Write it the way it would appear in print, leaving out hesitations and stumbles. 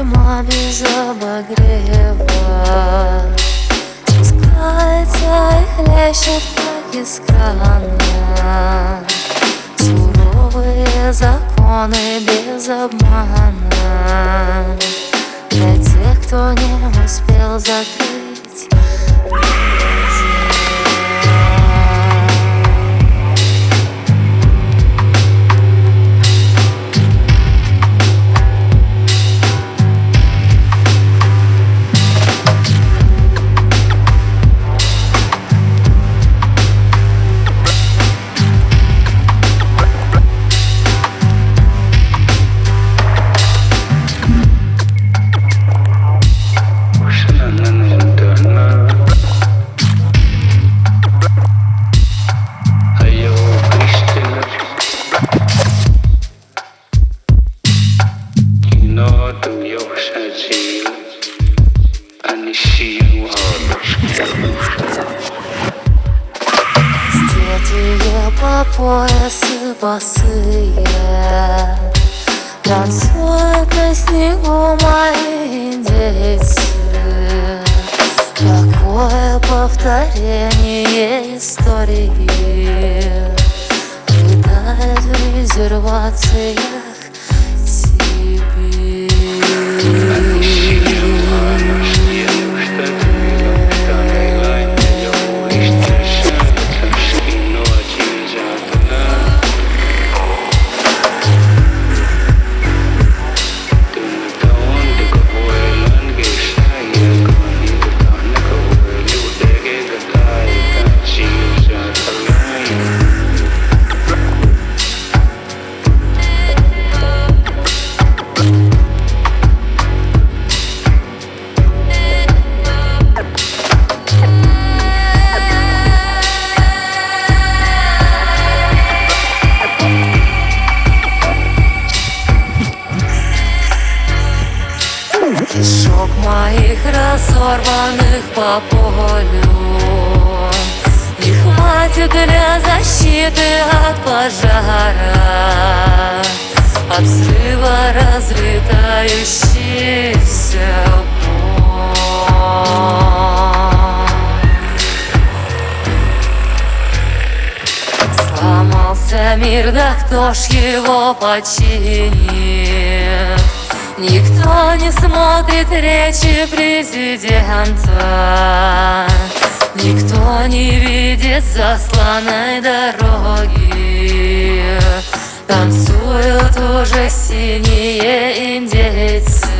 зима без обогрева спускается и хлещет, как из крана. Суровые законы без обмана для тех, кто не успел закрыть. Стетые по пояс и босые танцуют на снегу мои индейцы. Какое повторение истории летает в резервациях Сибири. Кишок моих разорванных по полю не хватит для защиты от пожара, от взрыва разлетающийся бомб. Сломался мир, да кто ж его починит? Никто не смотрит речи президента, никто не видит засланной дороги. Танцуют уже синие индейцы.